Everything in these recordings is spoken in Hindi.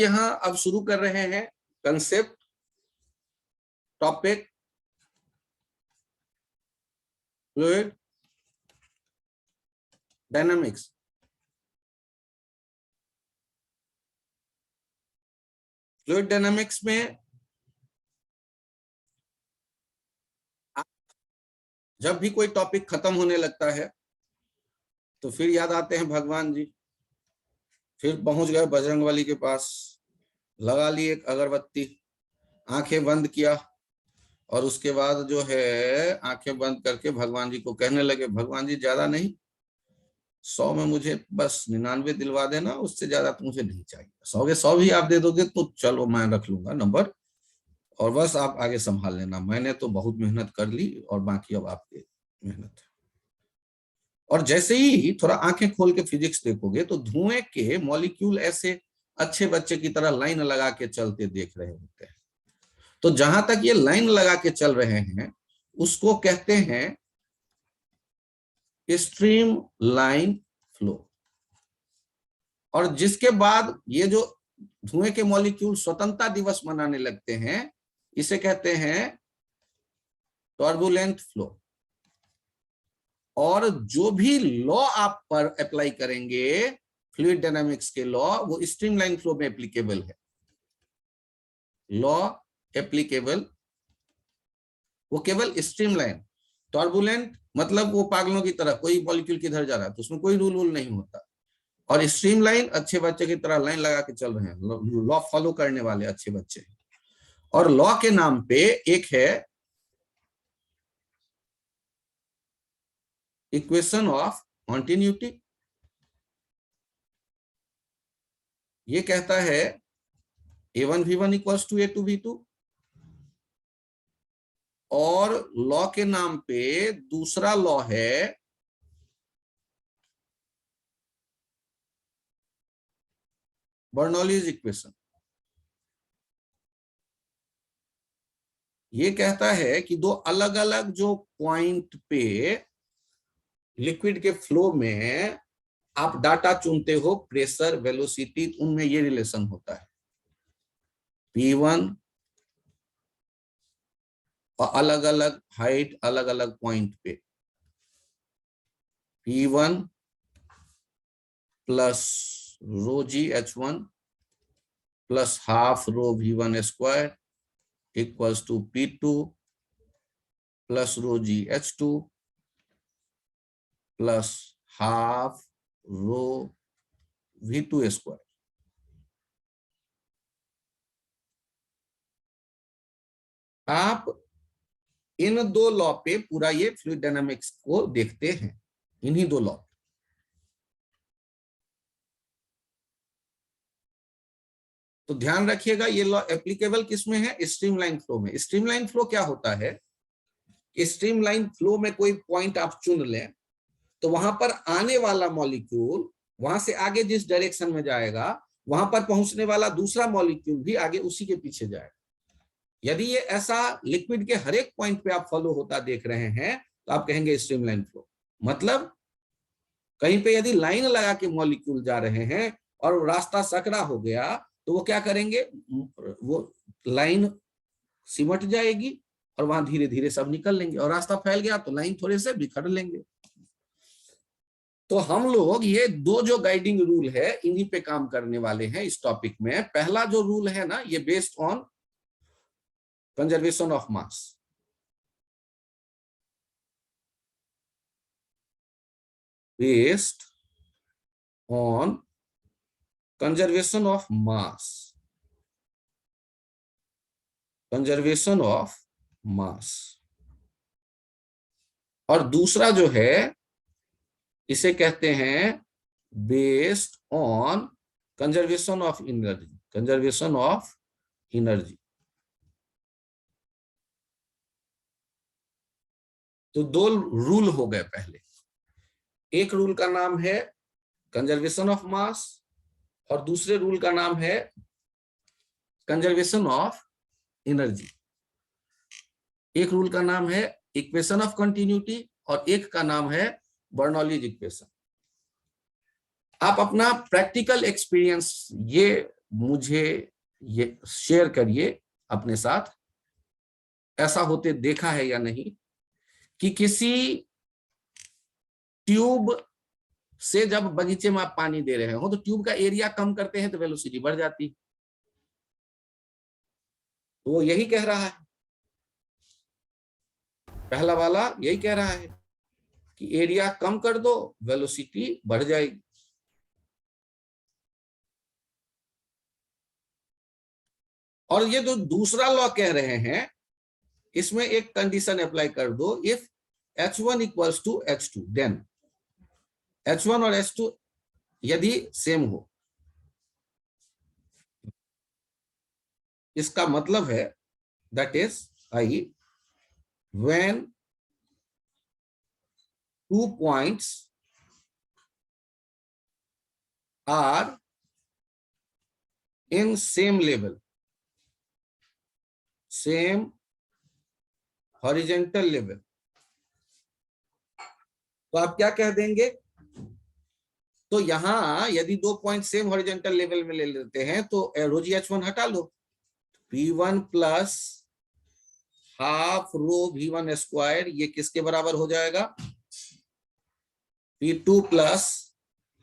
यहां अब शुरू कर रहे हैं concept, topic, fluid dynamics. Fluid dynamics में जब भी कोई टॉपिक खत्म होने लगता है तो फिर याद आते हैं भगवान जी, फिर पहुंच गए बजरंगबली के पास, लगा ली एक अगरबत्ती, आंखें बंद किया और उसके बाद जो है आंखें बंद करके भगवान जी को कहने लगे, भगवान जी ज्यादा नहीं, 100 में मुझे बस 99 दिलवा देना, उससे ज्यादा तो मुझे नहीं चाहिए। 100 के 100 भी आप दे दोगे तो चलो मैं रख लूंगा नंबर, और बस आप आगे संभाल लेना, मैंने तो बहुत मेहनत कर ली और बाकी अब आपकी मेहनत है। और जैसे ही थोड़ा आंखें खोल के फिजिक्स देखोगे तो धुएं के मॉलिक्यूल ऐसे अच्छे बच्चे की तरह लाइन लगा के चलते देख रहे होते हैं। तो जहां तक ये लाइन लगा के चल रहे हैं उसको कहते हैं स्ट्रीम लाइन फ्लो। और जिसके बाद ये जो धुएं के मॉलिक्यूल स्वतंत्रता दिवस मनाने लगते हैं, इसे कहते हैं टर्बुलेंट फ्लो। और जो भी लॉ आप पर अप्लाई करेंगे फ्लूइड डायनामिक्स के लॉ, वो स्ट्रीमलाइन फ्लो में एप्लीकेबल है। लॉ एप्लीकेबल वो केवल स्ट्रीमलाइन। टर्बुलेंट मतलब वो पागलों की तरह कोई मॉलिक्यूल किधर जा रहा है तो उसमें कोई रूल नहीं होता। और स्ट्रीमलाइन अच्छे बच्चे की तरह लाइन लगा के चल रहे हैं, लॉ फॉलो करने वाले अच्छे बच्चे। और लॉ के नाम पे एक है इक्वेशन ऑफ कॉन्टिन्यूटी। ये कहता है A1V1 इक्वल्स टू A2V2। और लॉ के नाम पे दूसरा लॉ है बर्नौलीज इक्वेशन। ये कहता है कि दो अलग अलग जो पॉइंट पे लिक्विड के फ्लो में आप डाटा चुनते हो, प्रेशर, वेलोसिटी, उनमें ये रिलेशन होता है। P1 और अलग अलग हाइट, अलग अलग पॉइंट पे P1 plus rho g H1 plus half rho V1 square equals to P2 plus rho ji H2 plus half rho V2 square. आप इन दो लॉ पे पूरा ये फ्लूइड डायनामिक्स को देखते हैं, इन्हीं दो लॉ। तो ध्यान रखिएगा ये लॉ एप्लीकेबल किसमें है? स्ट्रीमलाइन फ्लो में। स्ट्रीमलाइन फ्लो क्या होता है? स्ट्रीमलाइन फ्लो में कोई पॉइंट आप चुन लें तो वहां पर आने वाला मॉलिक्यूल वहां से आगे जिस डायरेक्शन में जाएगा, वहां पर पहुंचने वाला दूसरा मॉलिक्यूल भी आगे उसी के पीछे जाएगा। यदि ये ऐसा लिक्विड के हर एक पॉइंट पे आप फॉलो होता देख रहे हैं तो आप कहेंगे स्ट्रीमलाइन फ्लो। मतलब कहीं पे यदि लाइन लगा के मॉलिक्यूल जा रहे हैं और रास्ता सकरा हो गया तो वो क्या करेंगे? वो लाइन सिमट जाएगी और वहां धीरे धीरे सब निकल लेंगे, और रास्ता फैल गया तो लाइन थोड़े से बिखर लेंगे। तो हम लोग ये दो जो गाइडिंग रूल है इन्हीं पे काम करने वाले हैं इस टॉपिक में। पहला जो रूल है ना, ये based on conservation of mass. Based on conservation of mass. Conservation of mass. और दूसरा जो है इसे कहते हैं based on conservation of energy. Conservation of energy. तो दो रूल हो गए पहले। एक रूल का नाम है कंजर्वेशन ऑफ मास और दूसरे रूल का नाम है कंजर्वेशन ऑफ एनर्जी। एक रूल का नाम है इक्वेशन ऑफ कंटिन्यूटी और एक का नाम है बर्नौलीज इक्वेशन। आप अपना प्रैक्टिकल एक्सपीरियंस ये मुझे ये शेयर करिए अपने साथ, ऐसा होते देखा है या नहीं कि किसी ट्यूब से जब बगीचे में आप पानी दे रहे हो तो ट्यूब का एरिया कम करते हैं तो वेलोसिटी बढ़ जाती है। तो वो यही कह रहा है, पहला वाला यही कह रहा है कि एरिया कम कर दो वेलोसिटी बढ़ जाएगी। और ये जो दूसरा लॉ कह रहे हैं इसमें एक कंडीशन अप्लाई कर दो, if H1 equals to H2 then H1 और H2 यदि सेम हो, इसका मतलब है that is I when 2 points are in same level, same horizontal level, तो आप क्या कह देंगे? तो यहां यदि 2 पॉइंट सेम हॉरिजॉन्टल लेवल में ले लेते हैं तो रोजी H1 हटा लो, P1 plus half rho V1 square ये किसके बराबर हो जाएगा? P2 plus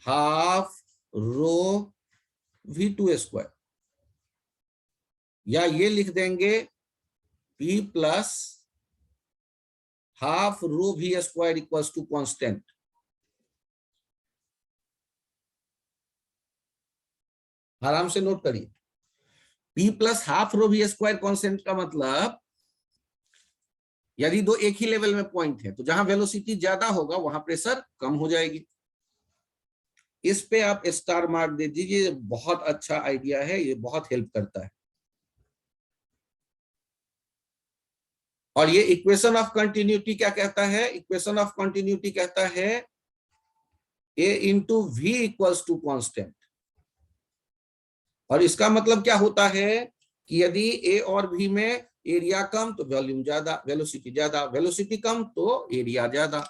half rho V2 square, या ये लिख देंगे P plus half rho V square equals to constant. आराम से नोट करिए, P plus half rho V square constant का मतलब यदि दो एक ही लेवल में पॉइंट है तो जहां वेलोसिटी ज्यादा होगा वहां प्रेशर कम हो जाएगी। इस पे आप स्टार मार्क दे दीजिए, बहुत अच्छा आइडिया है, ये बहुत हेल्प करता है। और ये इक्वेशन ऑफ कंटिन्यूटी क्या कहता है? इक्वेशन ऑफ कंटिन्यूटी कहता है A into v equals to constant. और इसका मतलब क्या होता है कि यदि A और V में एरिया कम तो वॉल्यूम ज्यादा, वेलोसिटी ज्यादा, वेलोसिटी कम तो एरिया ज्यादा।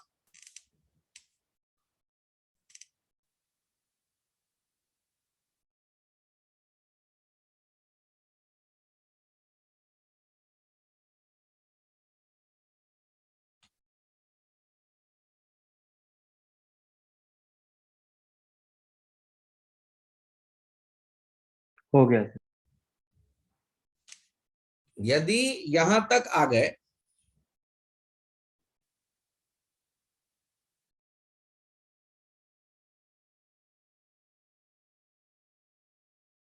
हो गया सर। यदि यहां तक आ गए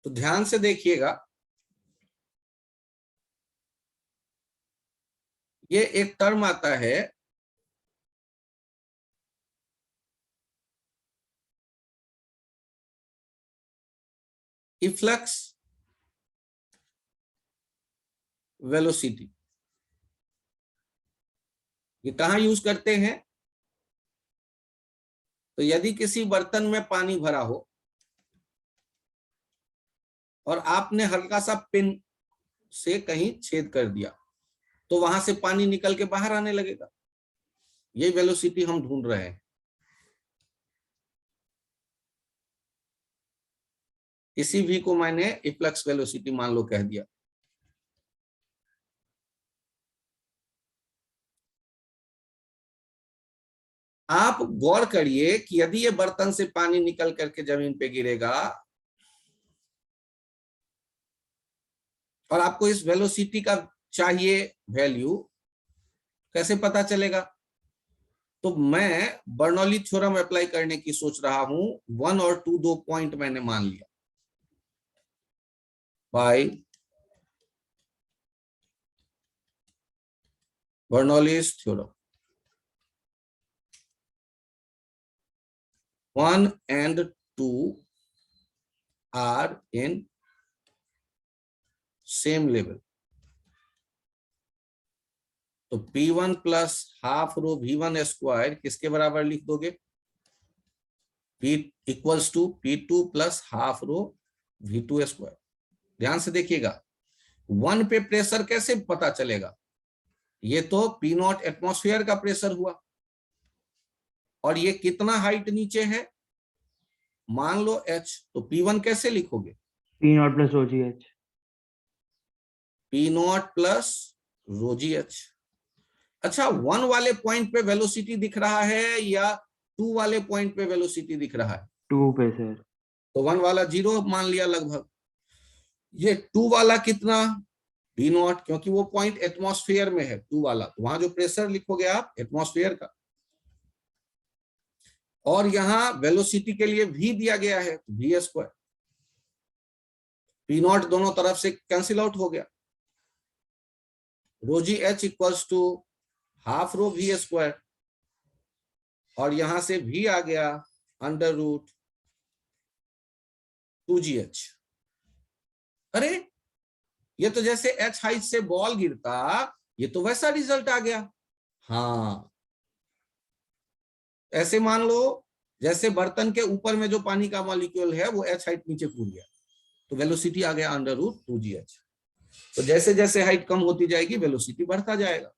तो ध्यान से देखिएगा, ये एक टर्म आता है इफ्लक्स वेलोसिटी। ये कहां यूज करते हैं? तो यदि किसी बर्तन में पानी भरा हो और आपने हल्का सा पिन से कहीं छेद कर दिया तो वहां से पानी निकल के बाहर आने लगेगा। ये वेलोसिटी हम ढूंढ रहे हैं। इसी भी को मैंने इफ्लक्स वेलोसिटी मान लो कह दिया। आप गौर करिए कि यदि ये बर्तन से पानी निकल करके जमीन पे गिरेगा और आपको इस वेलोसिटी का चाहिए वैल्यू, कैसे पता चलेगा? तो मैं बर्नौली थ्योरम अप्लाई करने की सोच रहा हूं। 1 और 2 दो पॉइंट मैंने मान लिया bye Bernoulli's theorem. 1 and 2 are in same level, तो P1 plus half rho V1 square किसके बराबर लिख दोगे? P equals to P2 plus half rho V2 square. ध्यान से देखिएगा, 1 पे प्रेशर कैसे पता चलेगा? ये तो P0 एटमॉस्फेयर का प्रेशर हुआ, और ये कितना हाइट नीचे है? मान लो H, तो P1 कैसे लिखोगे? P not plus rho G H. P not plus rho G H. अच्छा, 1 वाले पॉइंट पे वेलोसिटी दिख रहा है या 2 वाले पॉइंट पे वेलोसिटी दिख रहा है? 2 पे सर। तो 1 वाला 0 मान लिया लगभग। ये 2 वाला कितना? पी नॉट, क्योंकि वो पॉइंट एटमॉस्फेयर में है 2 वाला, तो वहां जो प्रेशर लिखोगे आप एटमॉस्फेयर का। और यहाँ वेलोसिटी के लिए v दिया गया है, तो v स्क्वायर। पी नॉट दोनों तरफ से कैंसिल आउट हो गया। Rho G H equals to half rho v square, और यहां से v आ गया अंडर रूट 2gh। अरे, ये तो जैसे h हाइट से बॉल गिरता, ये तो वैसा रिजल्ट आ गया। हाँ, ऐसे मान लो जैसे बर्तन के ऊपर में जो पानी का मॉलिक्यूल है वो h हाइट नीचे कूद गया, तो वेलोसिटी आ गया अंडर रूट 2gh। तो जैसे जैसे हाइट कम होती जाएगी वेलोसिटी बढ़ता जाएगा।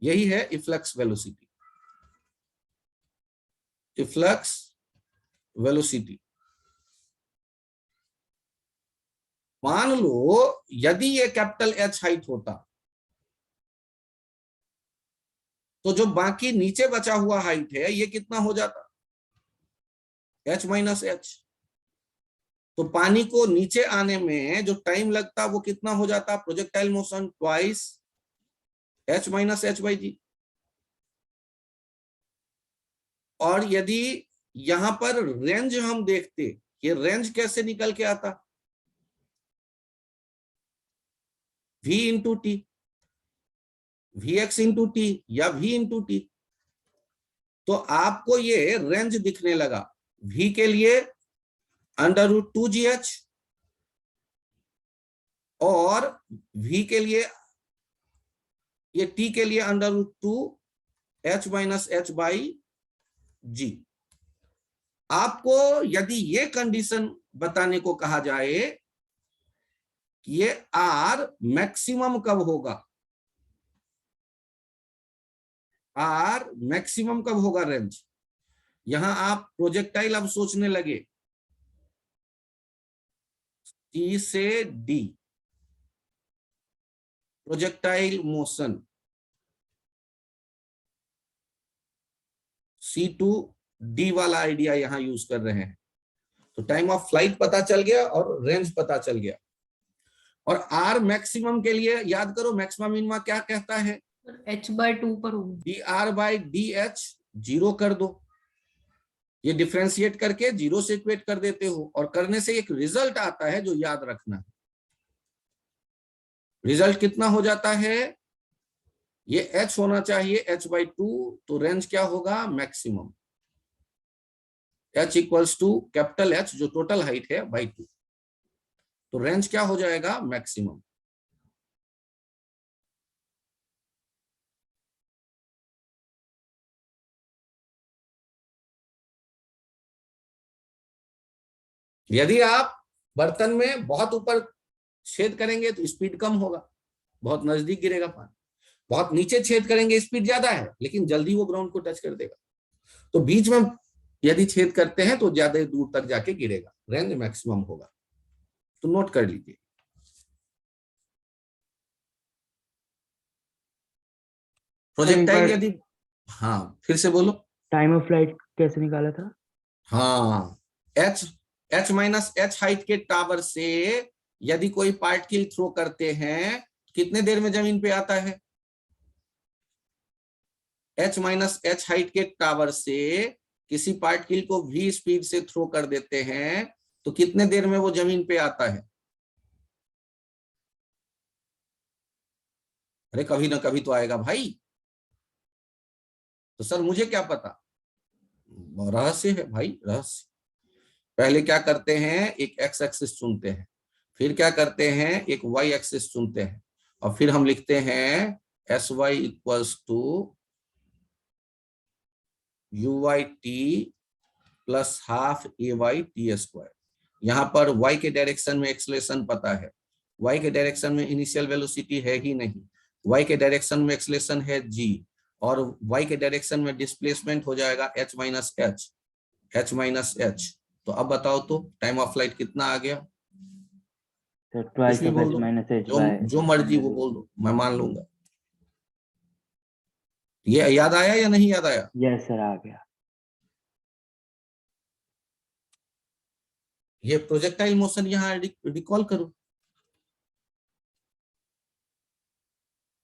यही है इफ्लक्स वेलोसिटी। Efflux velocity. मान लो यदि ये कैपिटल H हाइट होता, तो जो बाकी नीचे बचा हुआ हाइट है ये कितना हो जाता? H minus H. तो पानी को नीचे आने में जो टाइम लगता वो कितना हो जाता? Projectile motion twice H minus H by G. और यदि यहां पर रेंज हम देखते, ये रेंज कैसे निकल के आता? v into t, v x into t या v इंटू टी। तो आपको ये रेंज दिखने लगा। v के लिए अंडर रूट 2gh, और v के लिए, ये t के लिए under root 2h minus H by G. आपको यदि ये कंडीशन बताने को कहा जाए कि ये r मैक्सिमम कब होगा, r मैक्सिमम कब होगा रेंज, यहां आप प्रोजेक्टाइल अब सोचने लगे C से D, projectile motion C to D वाला आइडिया यहां यूज कर रहे हैं। तो टाइम ऑफ फ्लाइट पता चल गया और रेंज पता चल गया। और R मैक्सिमम के लिए याद करो, मैक्सिमम मिनिमा क्या कहता है? h/2 पर होगा। dr बाई dh 0 कर दो, ये डिफ्रेंशिएट करके 0 से इक्वेट कर देते हो, और करने से एक रिजल्ट आता है जो याद रखना है। रिजल्ट कितना हो जाता है? ये h होना चाहिए h/2, तो रेंज क्या होगा? Maximum. h equals to capital H जो टोटल हाइट है बाई 2, तो रेंज क्या हो जाएगा? मैक्सिमम। यदि आप बर्तन में बहुत ऊपर छेद करेंगे तो स्पीड कम होगा, बहुत नजदीक गिरेगा पानी। बहुत नीचे छेद करेंगे स्पीड ज्यादा है, लेकिन जल्दी वो ग्राउंड को टच कर देगा। तो बीच में यदि छेद करते हैं तो ज्यादा दूर तक जाके गिरेगा, रेंज मैक्सिमम होगा। तो नोट कर लीजिए। प्रोजेक्टाइल यदि, हाँ फिर से बोलो। टाइम ऑफ फ्लाइट कैसे निकाला था? हाँ, h माइनस एच हाइट के टावर से यदि कोई पार्टिकल थ्रो करते हैं कितने देर में जमीन पे आता है? h माइनस एच हाइट के टावर से किसी पार्टिकल को v स्पीड से थ्रो कर देते हैं तो कितने देर में वो जमीन पे आता है? अरे कभी ना कभी तो आएगा भाई। तो सर मुझे क्या पता? रहस्य है भाई, रहस्य। पहले क्या करते हैं, एक एक्स एक्सिस चुनते हैं, फिर क्या करते हैं, एक वाई एक्सिस चुनते हैं, और फिर हम लिखते हैं s y equals to u y t plus half a y t square. यहां पर y के डायरेक्शन में एक्सलेशन पता है, y के डायरेक्शन में इनिशियल वेलोसिटी है ही नहीं, y के डायरेक्शन में एक्सलेशन है g, और y के डायरेक्शन में डिस्प्लेसमेंट हो जाएगा h माइनस एच। तो अब बताओ तो टाइम ऑफ फ्लाइट कितना आ गया? सर कुछ ट्वाइस भी ऑफ बोल एच दो, माइनस एच जो बाय जो मर्जी वो बोल दो, मैं मान लूंगा। ये याद आया या नहीं याद आया? यस सर आ गया। ये प्रोजेक्टाइल मोशन यहाँ रिकॉल करो।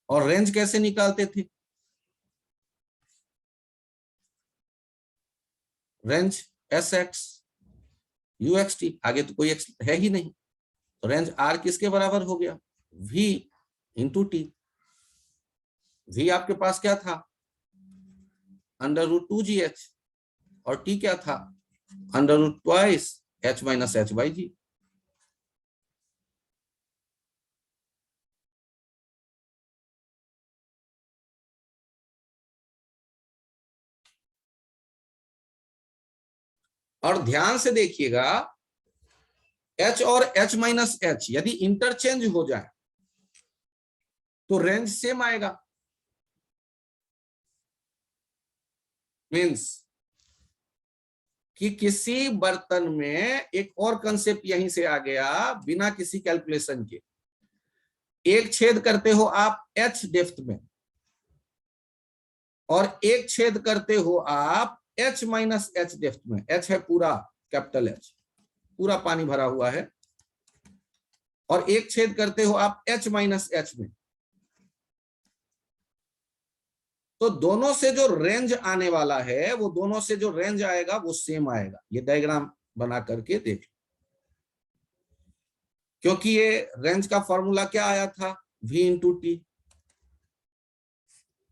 और रेंज कैसे निकालते थे? Range S x you x T, आगे तो कोई एक्स है ही नहीं, तो रेंज आर किसके बराबर हो गया? We into t. वी आपके पास क्या था? अंडर रूट 2gh, और टी क्या था? Under root twice h minus h by G. और ध्यान से देखिएगा, h और h माइनस h यदि इंटरचेंज हो जाए तो रेंज सेम आएगा। मीन्स कि किसी बर्तन में, एक और कंसेप्ट यहीं से आ गया बिना किसी कैलकुलेशन के, एक छेद करते हो आप h डेप्थ में, और एक छेद करते हो आप h माइनस h डेप्थ में। h है पूरा कैपिटल H, पूरा पानी भरा हुआ है, और एक छेद करते हो आप h माइनस h में। तो दोनों से जो रेंज आने वाला है, वो दोनों से जो रेंज आएगा वो सेम आएगा। ये डायग्राम बना करके देख लो, क्योंकि ये रेंज का फॉर्मूला क्या आया था? v into t,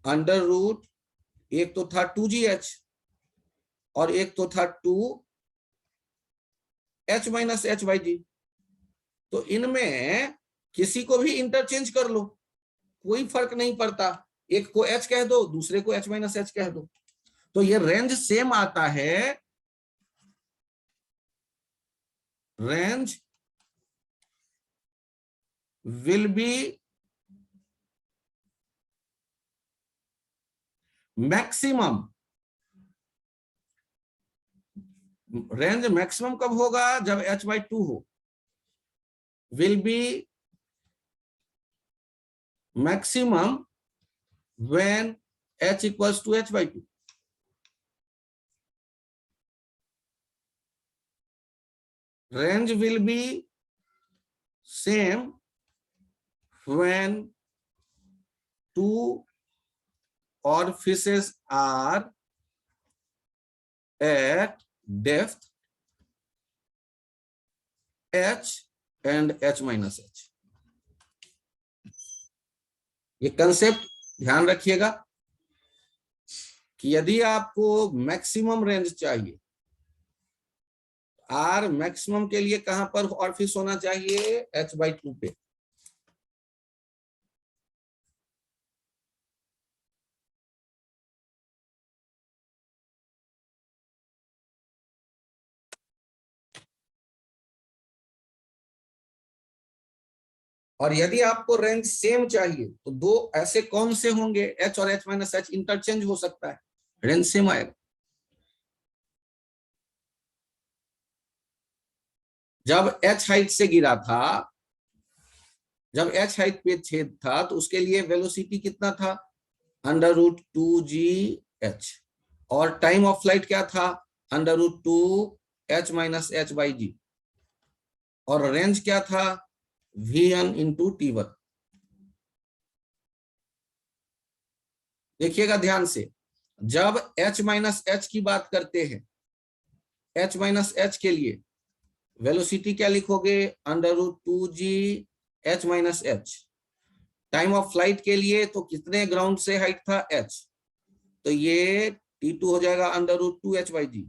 under root, एक तो था 2gh और एक तो था 2h माइनस h बाई जी। तो इनमें किसी को भी इंटरचेंज कर लो, कोई फर्क नहीं पड़ता, एक को h कह दो, दूसरे को h माइनस h कह दो, तो ये रेंज सेम आता है। Range will be maximum. Range maximum कब होगा? जब h बाई 2 हो। Will be maximum when h equals to h by 2। Range will be same when two orifices are at depth h and h minus h। ये कंसेप्ट ध्यान रखिएगा कि यदि आपको मैक्सिमम रेंज चाहिए, आर मैक्सिमम के लिए कहां पर ऑरिफिस होना चाहिए? h बाई 2 पे। और यदि आपको रेंज सेम चाहिए तो दो ऐसे कौन से होंगे? h और h माइनस h इंटरचेंज हो सकता है, रेंज सेम आएगा। जब h हाइट से गिरा था, जब h हाइट पे छेद था, तो उसके लिए वेलोसिटी कितना था? अंडर रूट 2gh, और टाइम ऑफ फ्लाइट क्या था? Under root 2h minus h by G, और रेंज क्या था? v1 into t1। देखिएगा ध्यान से, जब h माइनस h की बात करते हैं, h माइनस h के लिए वेलोसिटी क्या लिखोगे? Under root 2g h minus h। Time of flight के लिए तो कितने ग्राउंड से हाइट था? h, तो ये t2 हो जाएगा under root 2h by G,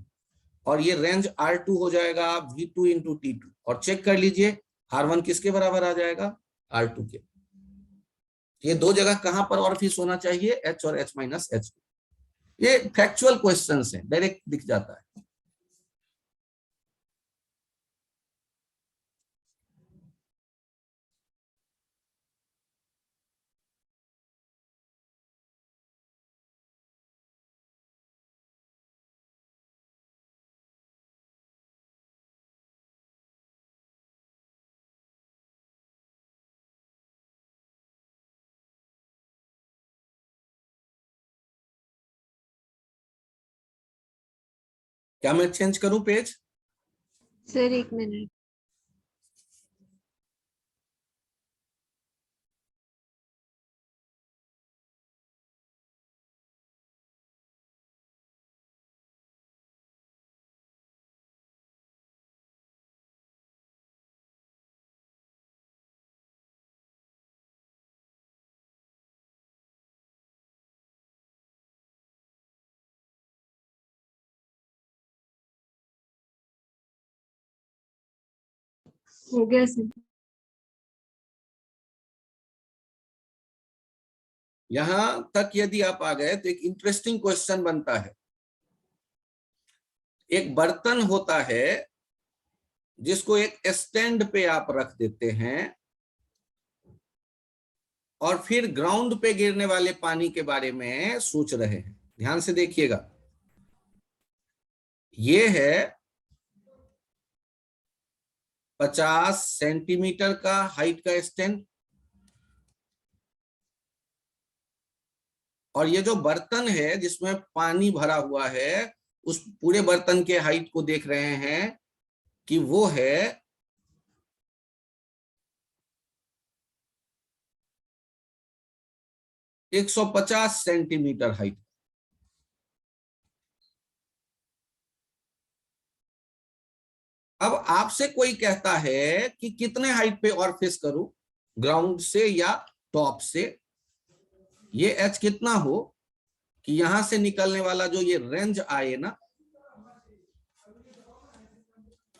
और ये रेंज r2 हो जाएगा v2 इंटू t2। और चेक कर लीजिए r1 किसके बराबर आ जाएगा? r2 के। ये दो जगह कहां पर ऑरिफिस होना चाहिए? h और h माइनस h। ये फैक्चुअल क्वेश्चंस हैं, डायरेक्ट दिख जाता है। क्या मैं चेंज करूं पेज? Sir 1 minute. हो गया सर। यहां तक यदि आप आ गए तो एक इंटरेस्टिंग क्वेश्चन बनता है। एक बर्तन होता है जिसको एक स्टैंड पे आप रख देते हैं और फिर ग्राउंड पे गिरने वाले पानी के बारे में सोच रहे हैं। ध्यान से देखिएगा, ये है 50 सेंटीमीटर का हाइट का स्टैंड, और ये जो बर्तन है जिसमें पानी भरा हुआ है, उस पूरे बर्तन के हाइट को देख रहे हैं कि वो है 150 सेंटीमीटर हाइट। अब आपसे कोई कहता है कि कितने हाइट पे और फिश करूं, ग्राउंड से या टॉप से। ये एच कितना हो कि यहां से निकलने वाला जो ये रेंज आए ना,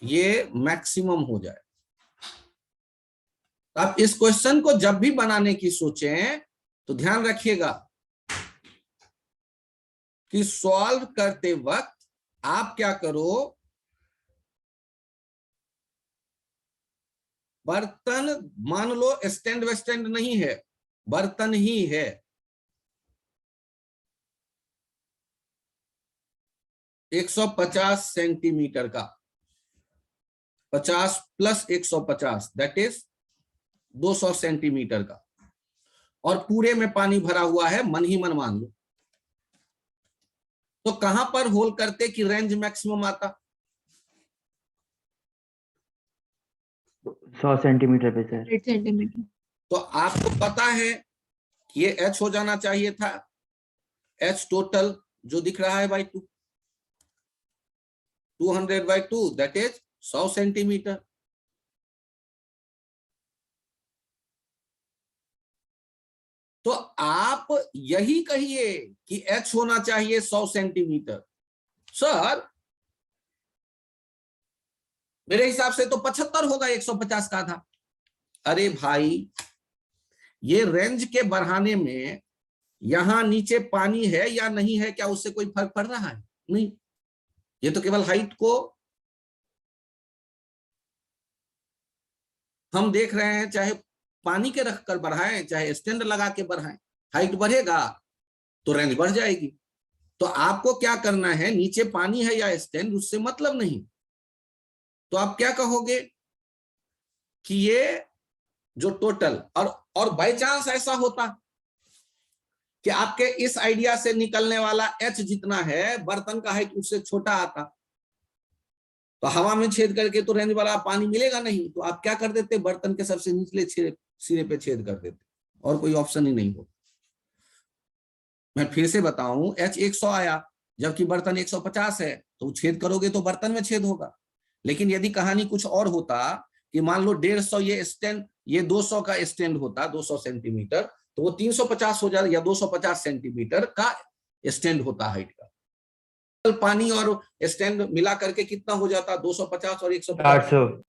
ये मैक्सिमम हो जाए। आप इस क्वेश्चन को जब भी बनाने की सोचें तो ध्यान रखिएगा कि सॉल्व करते वक्त आप क्या करो, बर्तन मान लो स्टैंड वेस्टैंड नहीं है, बर्तन ही है, 150 सेंटीमीटर का, 50 प्लस 150 दैट इज 200 सेंटीमीटर का, और पूरे में पानी भरा हुआ है, मन ही मन मान लो। तो कहां पर होल करते कि रेंज मैक्सिमम आता? 100 सेंटीमीटर पे सर। 100 सेंटीमीटर। तो आपको पता है कि ये एच हो जाना चाहिए था, एच टोटल जो दिख रहा है बाई 200/2 दैट इज 100 सेंटीमीटर। तो आप यही कहिए कि एच होना चाहिए 100 सेंटीमीटर। सर मेरे हिसाब से तो 75 होगा, 150 का था। अरे भाई, ये रेंज के बढ़ाने में यहां नीचे पानी है या नहीं है, क्या उससे कोई फर्क पड़ रहा है? नहीं, ये तो केवल हाइट को हम देख रहे हैं, चाहे पानी के रखकर बढ़ाएं चाहे स्टैंड लगा के बढ़ाएं, हाइट बढ़ेगा तो रेंज बढ़ जाएगी। तो आपको क्या करना है, नीचे पानी है या स्टैंड उससे मतलब नहीं। तो आप क्या कहोगे कि ये जो टोटल, और बाय चांस ऐसा होता कि आपके इस आइडिया से निकलने वाला एच जितना है बर्तन का हाइट उससे छोटा आता, तो हवा में छेद करके तो रेंज वाला पानी मिलेगा नहीं, तो आप क्या कर देते, बर्तन के सबसे निचले सिरे पे छेद कर देते, और कोई ऑप्शन ही नहीं हो। मैं फिर से बताऊं, एच 100 आया जबकि बर्तन 150 है, तो छेद करोगे तो बर्तन में छेद होगा। लेकिन यदि कहानी कुछ और होता कि मान लो 150 ये स्टैंड, ये 200 का स्टैंड होता, 200 सेंटीमीटर, तो वो 350 हो जाता, या 250 सेंटीमीटर का स्टैंड होता हाइट का। पानी और स्टैंड मिला करके कितना हो जाता, 250 और 150,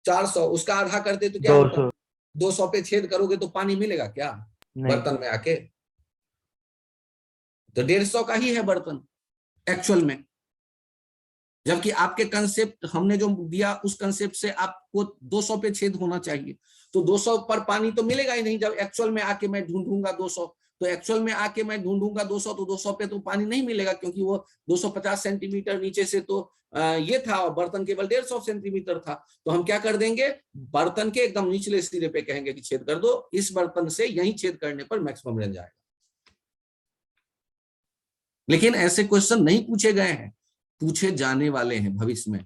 400। उसका आधा करते तो क्या होता, 200 पे छेद करोगे तो पानी मिलेगा क्या बर्तन में आके? तो 150 का ही है बर्तन एक्चुअल में, जबकि आपके कंसेप्ट हमने जो दिया उस कंसेप्ट से आपको 200 पे छेद होना चाहिए। तो 200 पर पानी तो मिलेगा ही नहीं। जब एक्चुअल में आके मैं ढूंढूंगा 200, तो एक्चुअल में आके मैं ढूंढूंगा 200, तो 200 पे तो पानी नहीं मिलेगा, क्योंकि वो 250 सेंटीमीटर नीचे से तो ये था, और बर्तन केवल 150 सेंटीमीटर था। तो हम क्या कर देंगे, बर्तन के एकदम निचले सिरे पे कहेंगे कि छेद कर दो, इस बर्तन से यही छेद करने पर मैक्सिमम रेंज आएगा। लेकिन ऐसे क्वेश्चन नहीं पूछे गए हैं। पूछे जाने वाले हैं भविष्य में।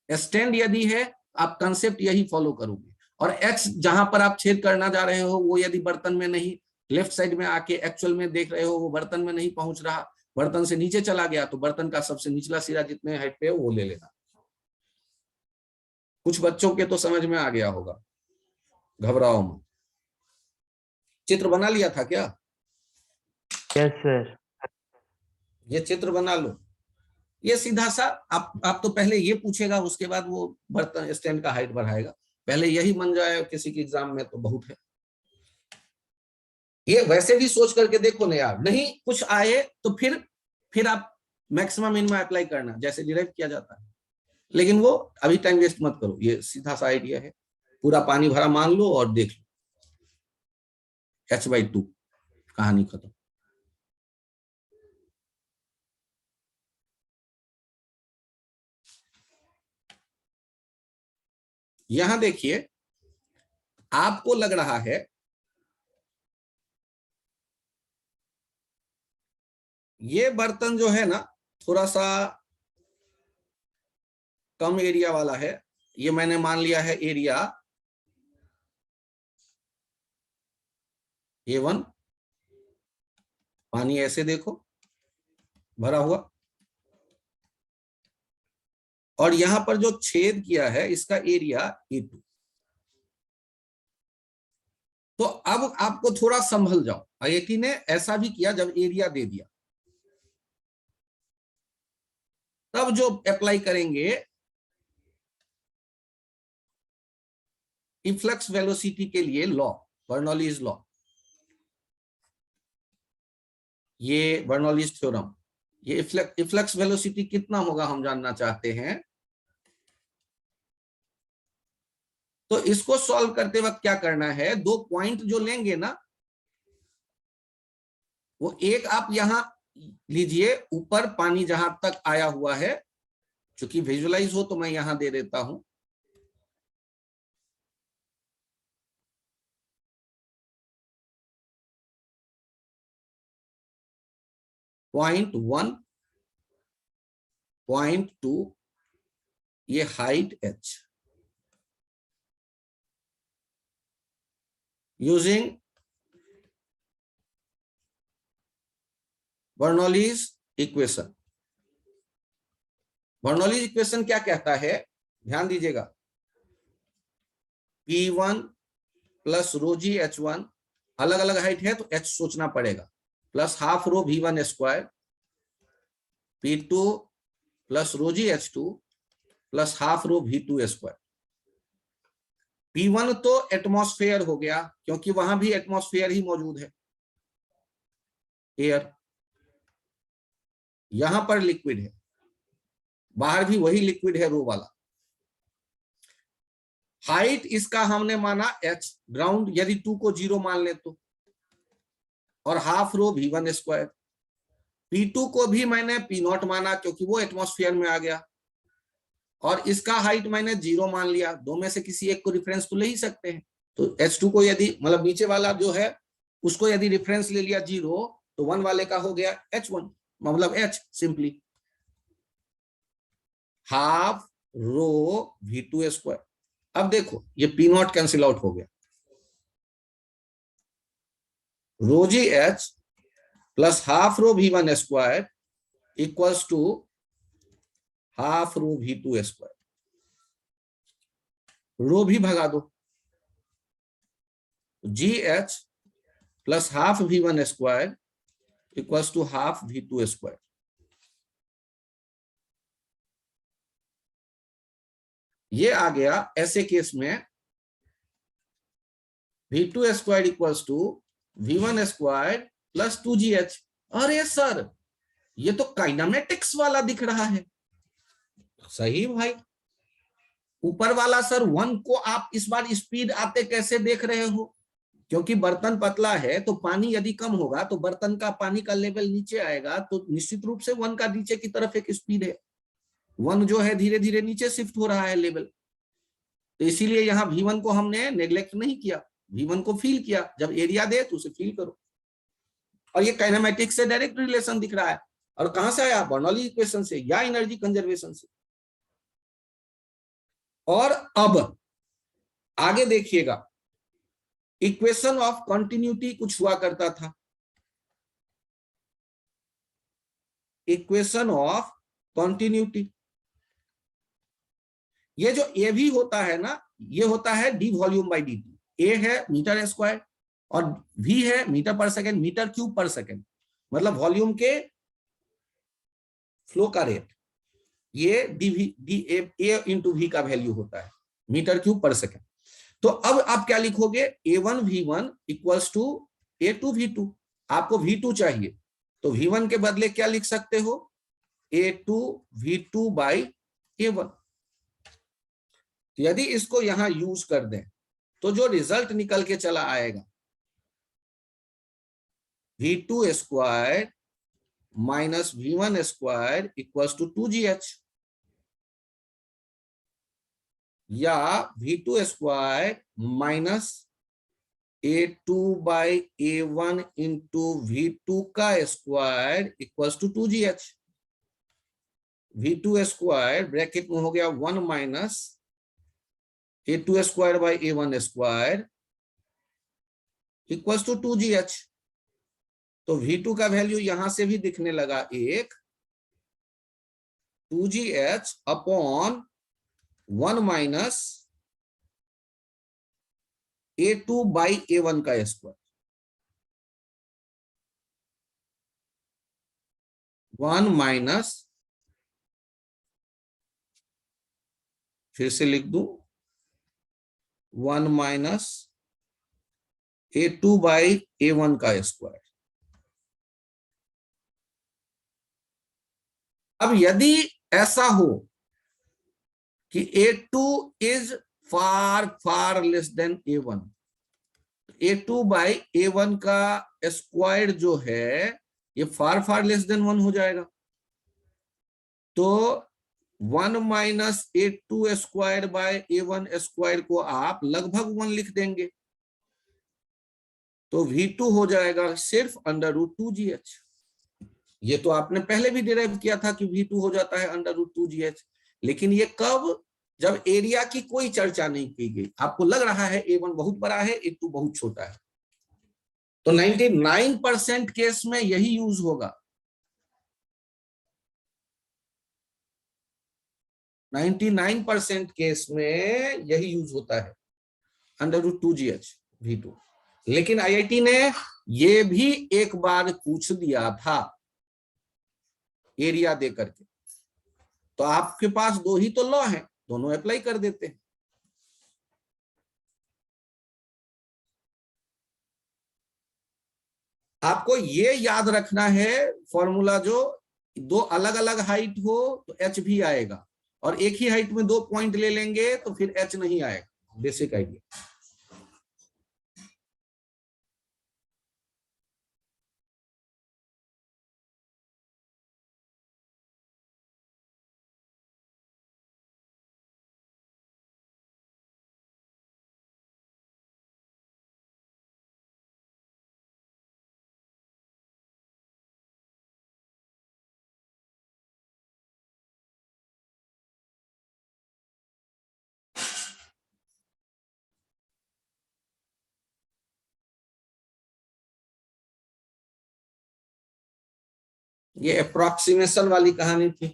स्टैंड यदि है, आप कंसेप्ट यही फॉलो करोगे, और एक्स जहां पर आप छेद करना जा रहे हो वो यदि बर्तन में नहीं, लेफ्ट साइड में आके एक्चुअल में देख रहे हो वो बर्तन में नहीं पहुंच रहा, बर्तन से नीचे चला गया, तो बर्तन का सबसे निचला सिरा जितने हाइट पे है वो ले लेना। कुछ बच्चों के तो समझ में आ गया होगा, घबराओ मत। चित्र बना लिया था क्या? Yes sir. ये चित्र बना लो। ये सीधा सा आप तो पहले ये पूछेगा, उसके बाद वो बर्तन स्टैंड का हाइट बढ़ाएगा। पहले यही बन जाए किसी के एग्जाम में तो बहुत है। ये वैसे भी सोच करके देखो ना यार, नहीं कुछ आए तो फिर आप मैक्सिमम मिनिमम अप्लाई करना जैसे डिराइव किया जाता है, लेकिन वो अभी टाइम वेस्ट मत करो। ये सीधा सा आइडिया है, पूरा पानी भरा मान लो और देख लो, h/2, कहानी खत्म। यहां देखिए, आपको लग रहा है ये बर्तन जो है ना थोड़ा सा कम एरिया वाला है। ये मैंने मान लिया है एरिया A1। पानी ऐसे देखो भरा हुआ, और यहां पर जो छेद किया है इसका एरिया A2। तो अब आपको थोड़ा संभल जाओ। IIT ने ऐसा भी किया, जब एरिया दे दिया तब जो अप्लाई करेंगे इफ्लक्स वेलोसिटी के लिए लॉ, बर्नौलीज लॉ, ये बर्नौलीज थ्योरम, ये इफ्लक्स वेलोसिटी कितना होगा हम जानना चाहते हैं। तो इसको सॉल्व करते वक्त क्या करना है, दो पॉइंट जो लेंगे ना, वो एक आप यहां लीजिए, ऊपर पानी जहां तक आया हुआ है, चूंकि विजुअलाइज हो तो मैं यहां दे देता हूं। पॉइंट 1, पॉइंट 2, ये height h। Using Bernoulli's equation. Bernoulli's equation क्या कहता है, ध्यान दीजिएगा। P1 plus rho g H1, अलग अलग हाइट है तो H सोचना पड़ेगा, plus half rho V1 square, P2 plus rho जी H2 plus half rho V2 square. P1 तो एटमॉस्फेयर हो गया, क्योंकि वहां भी एटमॉस्फेयर ही मौजूद है, एयर। यहां पर लिक्विड है, बाहर भी वही लिक्विड है रो वाला। हाइट इसका हमने माना h, ग्राउंड यदि 2 को 0 मान ले तो, और half rho V1 square. P2 को भी मैंने P0 माना क्योंकि वो एटमॉस्फेयर में आ गया, और इसका हाइट मैंने 0 मान लिया। दो में से किसी एक को रिफरेंस तो ले ही सकते हैं। तो H2 को यदि मतलब नीचे वाला जो है उसको यदि रिफरेंस ले लिया 0, तो 1 वाले का हो गया H1, मतलब H simply half rho V2 square. अब देखो ये P0 कैंसिल आउट हो गया, rho G H plus half rho V1 square equals to half rho V2 square. Rho भी भगा दो, GH plus half V1 square equals to half V2 square. ये आ गया ऐसे केस में V2 square equals to V1 square plus 2GH। अरे सर ये तो काइनेमेटिक्स वाला दिख रहा है। सही भाई, ऊपर वाला सर 1 को आप इस बार स्पीड आते कैसे देख रहे हो, क्योंकि बर्तन पतला है तो पानी यदि कम होगा तो बर्तन का पानी का लेवल नीचे आएगा, तो निश्चित रूप से 1 का नीचे की तरफ एक स्पीड है। 1 जो है धीरे धीरे नीचे शिफ्ट हो रहा है लेवल, तो इसीलिए यहाँ V1 को हमने नेग्लेक्ट नहीं किया, V1 को फील किया। जब एरिया दे तो उसे फील करो, और ये काइनेमेटिक्स से डायरेक्ट रिलेशन दिख रहा है। और कहां से आया, बर्नौली इक्वेशन से या एनर्जी कंजर्वेशन से। और अब आगे देखिएगा, इक्वेशन ऑफ कंटिन्यूटी कुछ हुआ करता था, इक्वेशन ऑफ कंटिन्यूटी। ये जो ए भी होता है ना, ये होता है D volume by D T. A है मीटर स्क्वायर और वी है मीटर पर सेकेंड, मीटर क्यूब पर सेकेंड, मतलब वॉल्यूम के फ्लो का रेट। ये डी ए इंटू वी का वैल्यू होता है, मीटर क्यूब पर सेकेंड। तो अब आप क्या लिखोगे, A1V1 इक्वल्स टू A2V2। आपको V2 चाहिए तो V1 के बदले क्या लिख सकते हो, A2V2 बाई A1। यदि इसको यहां यूज कर दें तो जो रिजल्ट निकल के चला आएगा, V2 square minus V1 square equals to 2GH, या V2 square minus A2 by A1 into V2 का square equals to 2GH। V2 square bracket में हो गया 1 minus A2 square by A1 square equals to 2GH। तो V2 का वैल्यू यहां से भी दिखने लगा, एक 2GH upon 1 minus A2 by A1 का स्क्वायर, 1 माइनस, फिर से लिख दूं, 1 माइनस A2 बाई A1 का स्क्वायर। अब यदि ऐसा हो कि A2 is far far less than A1, A2 by A1 का स्क्वायर जो है ये फार फार लेस देन 1 हो जाएगा। तो 1 minus A2 square by A1 square को आप लगभग 1 लिख देंगे, तो V2 हो जाएगा सिर्फ अंडर रूट 2GH। ये तो आपने पहले भी डिराइव किया था कि V2 हो जाता है अंडर रूट 2GH, लेकिन ये कब, जब एरिया की कोई चर्चा नहीं की गई। आपको लग रहा है A1 बहुत बड़ा है, A2 बहुत छोटा है, तो 99% केस में यही यूज होगा। 99% केस में यही यूज होता है, अंडर रूट 2GH V2। लेकिन IIT ने ये भी एक बार पूछ दिया था एरिया दे करके, तो आपके पास दो ही तो लॉ हैं, दोनों अप्लाई कर देते हैं। आपको ये याद रखना है फॉर्मूला, जो दो अलग अलग हाइट हो तो H भी आएगा, और एक ही हाइट में 2 पॉइंट ले लेंगे तो फिर H नहीं आएगा। Basic idea. ये अप्रोक्सीमेशन वाली कहानी थी।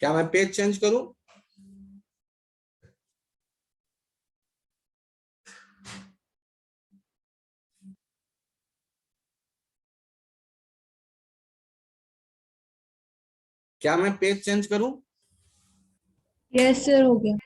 क्या मैं पेज चेंज करूं? क्या मैं पेज चेंज करूं? यस सर, हो गया।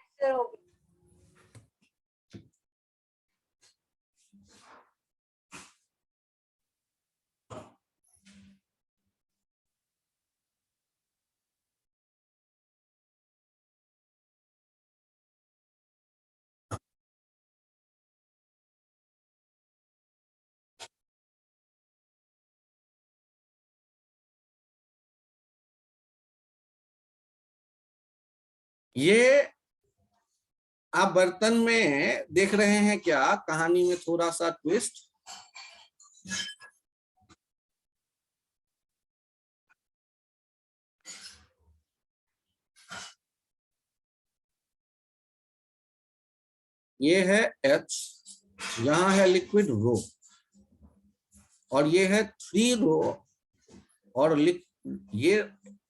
ये आप बर्तन में देख रहे हैं क्या? कहानी में थोड़ा सा ट्विस्ट। ये है H, यहां है लिक्विड रो, और ये है 3 रो, और ये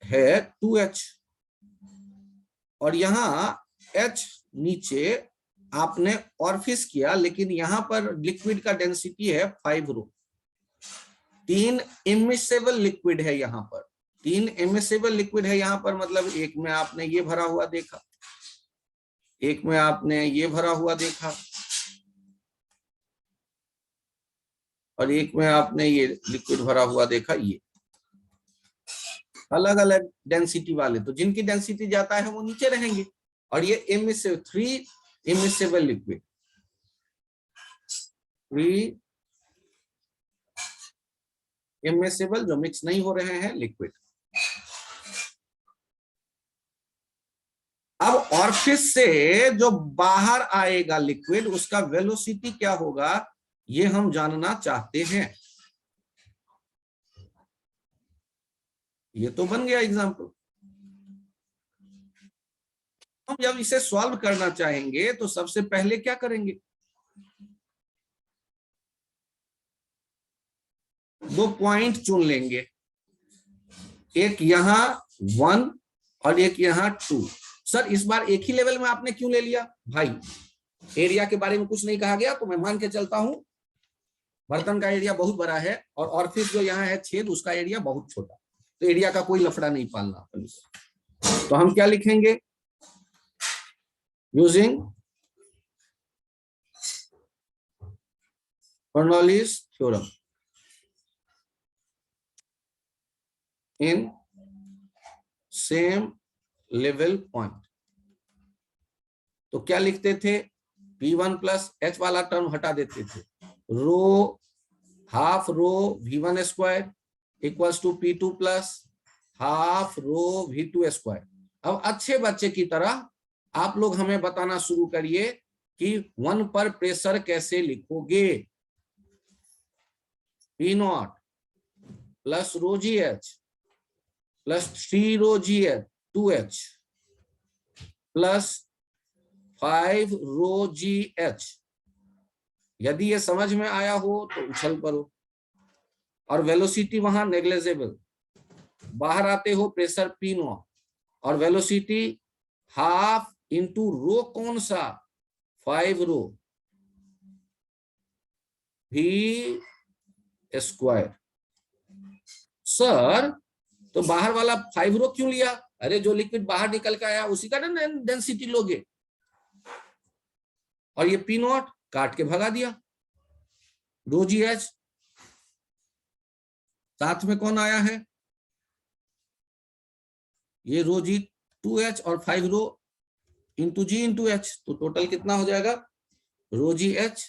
है 2H, और यहाँ H नीचे आपने ऑर्फिस किया, लेकिन यहाँ पर लिक्विड का डेंसिटी है 5 रो। 3 इमिसेबल लिक्विड है यहाँ पर, 3 इमिसेबल लिक्विड है यहाँ पर, मतलब एक में आपने ये भरा हुआ देखा, एक में आपने ये भरा हुआ देखा, और एक में आपने ये लिक्विड भरा हुआ देखा। ये अलग अलग डेंसिटी वाले, तो जिनकी डेंसिटी जाता है वो नीचे रहेंगे। और ये इमिसेबल 3 इमिसेबल लिक्विड, 3 इमिसेबल जो मिक्स नहीं हो रहे हैं लिक्विड। अब ऑर्फिस से जो बाहर आएगा लिक्विड, उसका वेलोसिटी क्या होगा, ये हम जानना चाहते हैं। ये तो बन गया एग्जाम्पल। हम जब इसे सॉल्व करना चाहेंगे तो सबसे पहले क्या करेंगे, 2 पॉइंट चुन लेंगे, एक यहां 1 और एक यहां 2। सर इस बार एक ही लेवल में आपने क्यों ले लिया? भाई एरिया के बारे में कुछ नहीं कहा गया, तो मैं मान के चलता हूं बर्तन का एरिया बहुत बड़ा है, और ऑर्फिस जो यहाँ है छेद, उसका एरिया बहुत छोटा, तो एरिया का कोई लफड़ा नहीं पालना अपन को। तो हम क्या लिखेंगे, using Bernoulli's theorem in same level point. तो क्या लिखते थे, P1 प्लस H वाला टर्म हटा देते थे, rho half rho V1 square equals to P2 plus half rho V2 square. अब अच्छे बच्चे की तरह आप लोग हमें बताना शुरू करिए कि 1 पर प्रेशर कैसे लिखोगे। P0 प्लस रो GH प्लस 3 रो GH 2H प्लस 5 रो GH। यदि ये समझ में आया हो तो उछल पड़ो। और वेलोसिटी वहां नेग्लेजेबल, बाहर आते हो प्रेशर P0, और वेलोसिटी हाफ इंटू रो कौन सा, 5 रो V स्क्वायर। सर तो बाहर वाला 5 रो क्यों लिया? अरे जो लिक्विड बाहर निकल के आया उसी का डेंसिटी लोगे, और ये P0 काट के भगा दिया, रो GH। साथ में कौन आया है, ये रो G 2H और 5 rho into G into H, तो टोटल कितना हो जाएगा, रो GH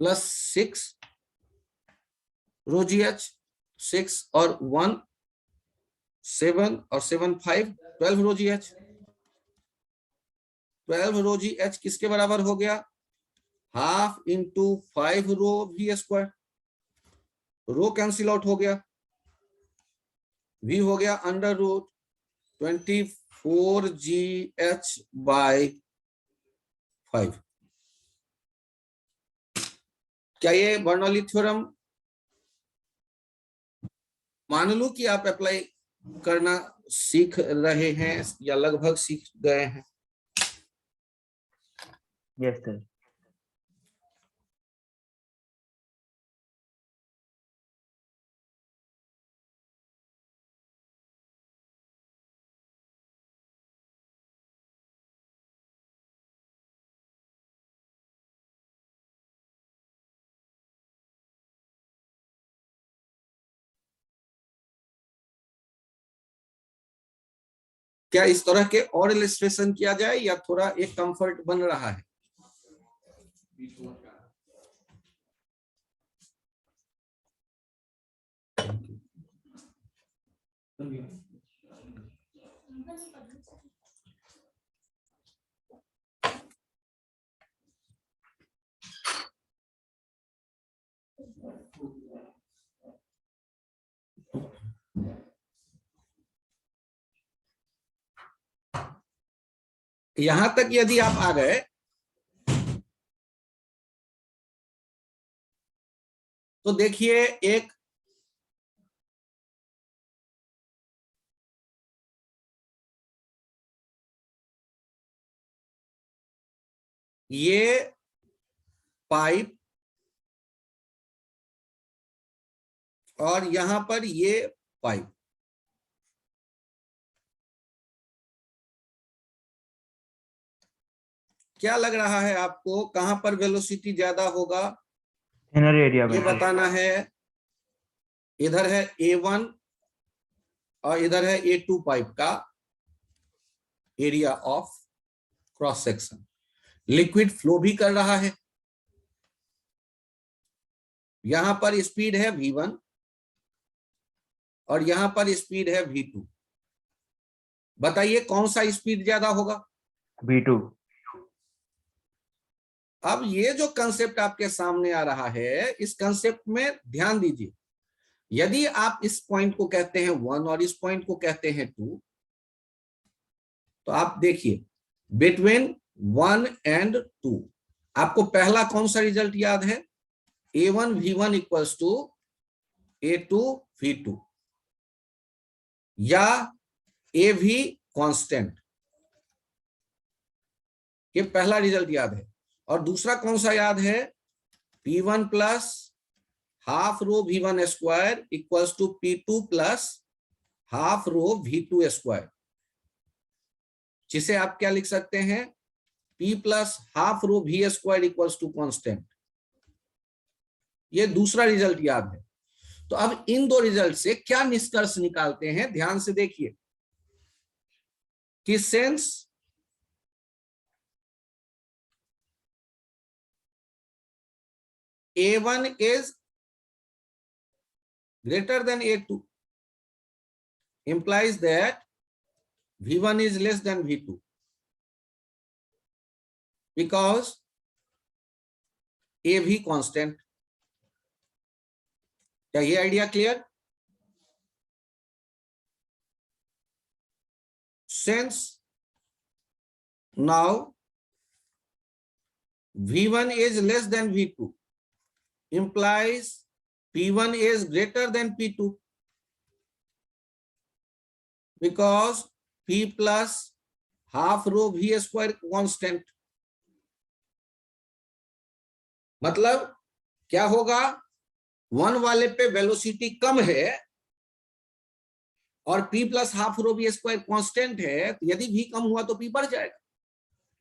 प्लस 6 रो GH, 6 और 1 7 और 7 5 12 रो GH। 12 रो GH किसके बराबर हो गया, हाफ इंटू 5 रो V स्क्वायर। रो कैंसिल आउट हो गया, V हो गया अंडर रूट 24 GH बाय 5। क्या ये बर्नौली थ्योरम मान लो कि आप अप्लाई करना सीख रहे हैं या लगभग सीख गए हैं? Yes sir. क्या इस तरह के और इलस्ट्रेशन किया जाए या थोड़ा एक कंफर्ट बन रहा है? यहां तक यदि आप आ गए तो देखिए, एक ये पाइप और यहां पर ये पाइप, क्या लग रहा है आपको कहां पर वेलोसिटी ज्यादा होगा? इनर एरिया ये में। बताना है। इधर है A1 और इधर है A2 पाइप का area of cross section. Liquid flow भी कर रहा है, यहां पर स्पीड है V1 और यहां पर स्पीड है V2। बताइए कौन सा स्पीड ज्यादा होगा? B2। अब ये जो कंसेप्ट आपके सामने आ रहा है, इस कंसेप्ट में ध्यान दीजिए। यदि आप इस पॉइंट को कहते हैं 1 और इस पॉइंट को कहते हैं 2, तो आप देखिए बिटवीन 1 एंड 2 आपको पहला कौन सा रिजल्ट याद है? A1 V1 equals to A2 V2 या AV कांस्टेंट, ये पहला रिजल्ट याद है। और दूसरा कौन सा याद है? P1 plus half rho V1 square equals to P2 plus half rho V2 square, जिसे आप क्या लिख सकते हैं? P plus half rho V square equals to constant. ये दूसरा रिजल्ट याद है। तो अब इन दो रिजल्ट से क्या निष्कर्ष निकालते हैं, ध्यान से देखिए कि since A1 is greater than A2 implies that V1 is less than V2 because AV constant। क्या ये idea clear? Since now V1 is less than V2 implies P1 is greater than P2 because P plus half rho V square constant। मतलब क्या होगा? 1 वाले पे वेलोसिटी कम है और P plus half rho V square constant है, तो यदि V कम हुआ तो P बढ़ जाएगा,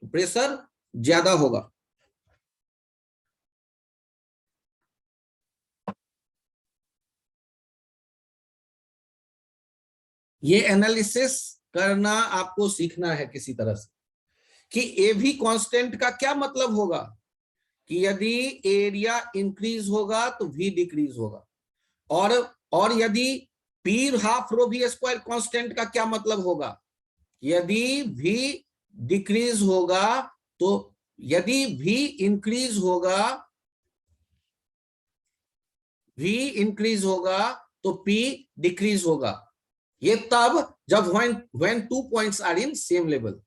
तो प्रेशर ज्यादा होगा। ये एनालिसिस करना आपको सीखना है किसी तरह से कि AV कांस्टेंट का क्या मतलब होगा कि यदि एरिया इंक्रीज होगा तो V डिक्रीज होगा, और यदि P half rho V square constant का क्या मतलब होगा? यदि V डिक्रीज होगा तो, यदि V इंक्रीज होगा तो P डिक्रीज होगा। ये तब जब when 2 points are in same level,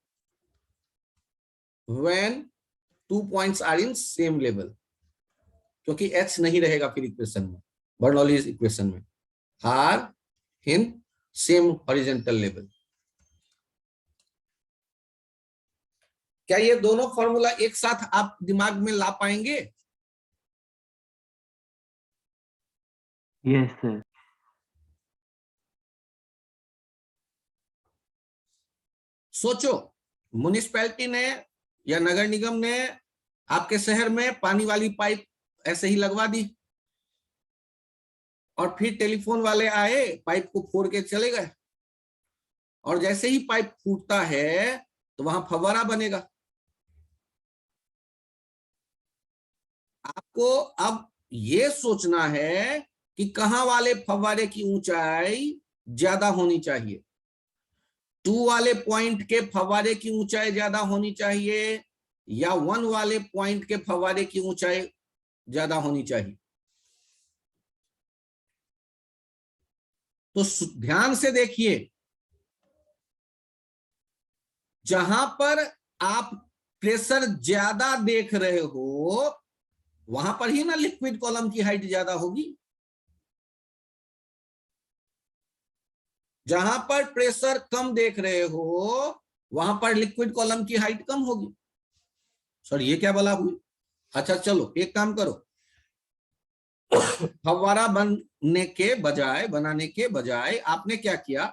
when 2 points are in same level, क्योंकि H नहीं रहेगा फिर इक्वेशन में, बर्नौलीज इक्वेशन में, are in same horizontal level। क्या ये दोनों फॉर्मूला एक साथ आप दिमाग में ला पाएंगे? Yes sir. सोचो, म्युनिसिपैलिटी ने या नगर निगम ने आपके शहर में पानी वाली पाइप ऐसे ही लगवा दी और फिर टेलीफोन वाले आए, पाइप को फोड़ के चले गए। और जैसे ही पाइप फूटता है तो वहां फव्वारा बनेगा। आपको अब ये सोचना है कि कहां वाले फव्वारे की ऊंचाई ज्यादा होनी चाहिए। 2 वाले पॉइंट के फव्वारे की ऊंचाई ज्यादा होनी चाहिए या 1 वाले पॉइंट के फव्वारे की ऊंचाई ज्यादा होनी चाहिए। तो ध्यान से देखिए, जहां पर आप प्रेशर ज्यादा देख रहे हो वहां पर ही ना लिक्विड कॉलम की हाइट ज्यादा होगी। जहां पर प्रेशर कम देख रहे हो वहां पर लिक्विड कॉलम की हाइट कम होगी। सर ये क्या बला हुई? अच्छा चलो एक काम करो, फव्वारा बनाने के बजाय आपने क्या किया,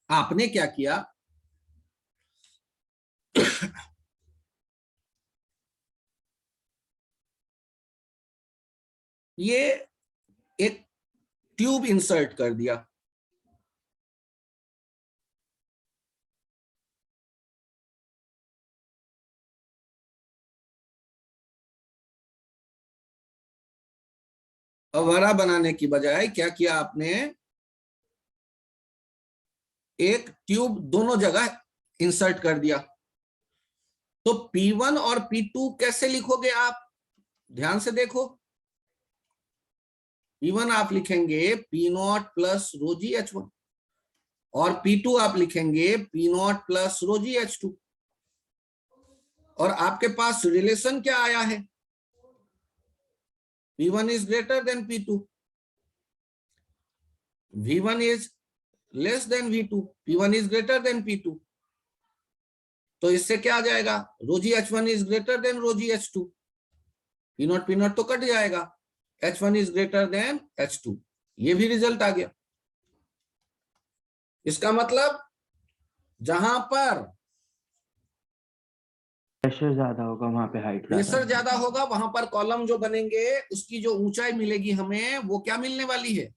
आपने क्या किया, ये एक ट्यूब इंसर्ट कर दिया। फव्वारा बनाने की बजाय क्या किया आपने, एक ट्यूब दोनों जगह इंसर्ट कर दिया। तो P1 और P2 कैसे लिखोगे आप? ध्यान से देखो, P1 आप लिखेंगे P0 plus rho g H1 और P2 आप लिखेंगे P0 प्लस रो जी H2। और आपके पास रिलेशन क्या आया है? P1 is greater than P2, V1 is less than V2, P1 is greater than P2। तो इससे क्या आ जाएगा, rho g H1 is greater than rho ji H2, P0 P0 तो कट जाएगा, H1 is greater then H2। ये भी रिजल्ट आ गया। इसका मतलब जहां पर प्रेशर ज्यादा होगा वहां पे हाइट प्रेशर ज्यादा होगा वहां पर कॉलम जो बनेंगे उसकी जो ऊंचाई मिलेगी हमें वो क्या मिलने वाली है?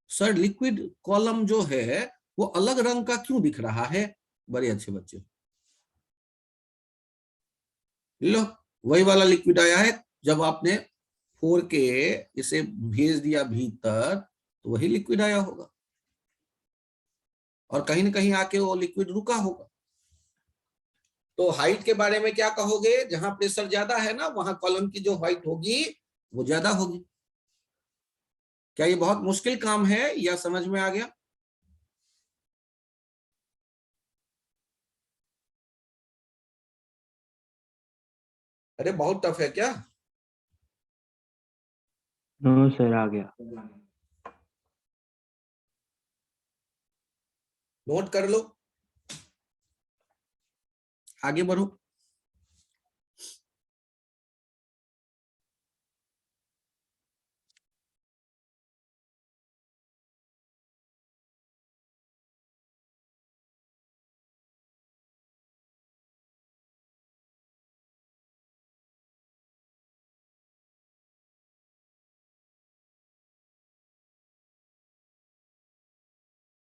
सर लिक्विड कॉलम जो है वो अलग रंग का क्यों दिख रहा है? बड़े अच्छे बच्चे, लो वही वाला लिक्विड आया है। जब आपने फोर के इसे भेज दिया भीतर तो वही लिक्विड आया होगा और कहीं ना कहीं आके वो लिक्विड रुका होगा। तो हाइट के बारे में क्या कहोगे? जहां प्रेशर ज्यादा है ना वहां कॉलम की जो हाइट होगी वो ज्यादा होगी। क्या ये बहुत मुश्किल काम है या समझ में आ गया? अरे बहुत टफ है क्या? नो सर आ गया। नोट कर लो, आगे बढ़ो।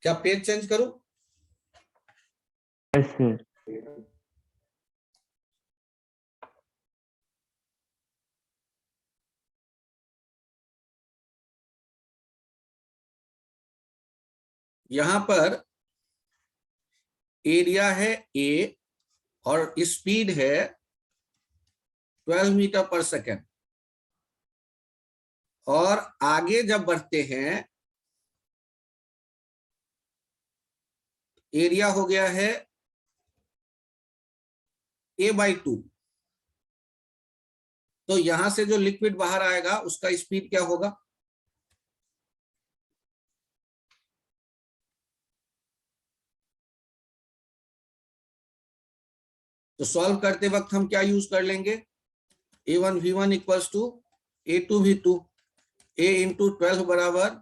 क्या पेज चेंज करूं? Yes sir. यहां पर एरिया है A और स्पीड है 12 मीटर पर सेकेंड। और आगे जब बढ़ते हैं एरिया हो गया है A/2। तो यहां से जो लिक्विड बाहर आएगा उसका स्पीड क्या होगा? तो सॉल्व करते वक्त हम क्या यूज कर लेंगे? A1V1 equals to A2V2, A into 12 बराबर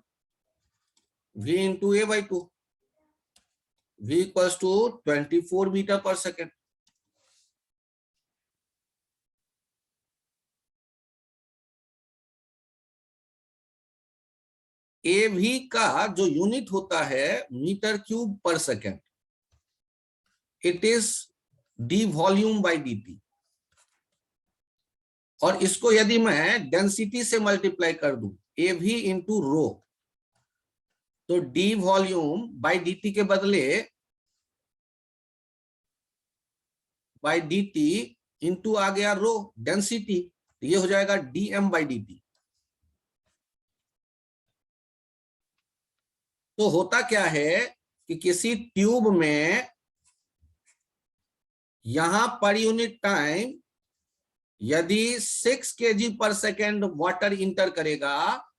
V into A/2, V equals to 24 metre पर सेकेंड। AV का जो यूनिट होता है मीटर क्यूब पर second, it is d volume by dt। और इसको यदि मैं डेंसिटी से मल्टीप्लाई कर दूं AV इंटू रो, तो डी वॉल्यूम बाई dt के बदले बाई dt इंटू आ गया रो डेंसिटी, तो ये हो जाएगा dm बाई dt। तो होता क्या है कि किसी ट्यूब में यहां पर यूनिट टाइम यदि 6 kg पर सेकेंड वाटर इंटर करेगा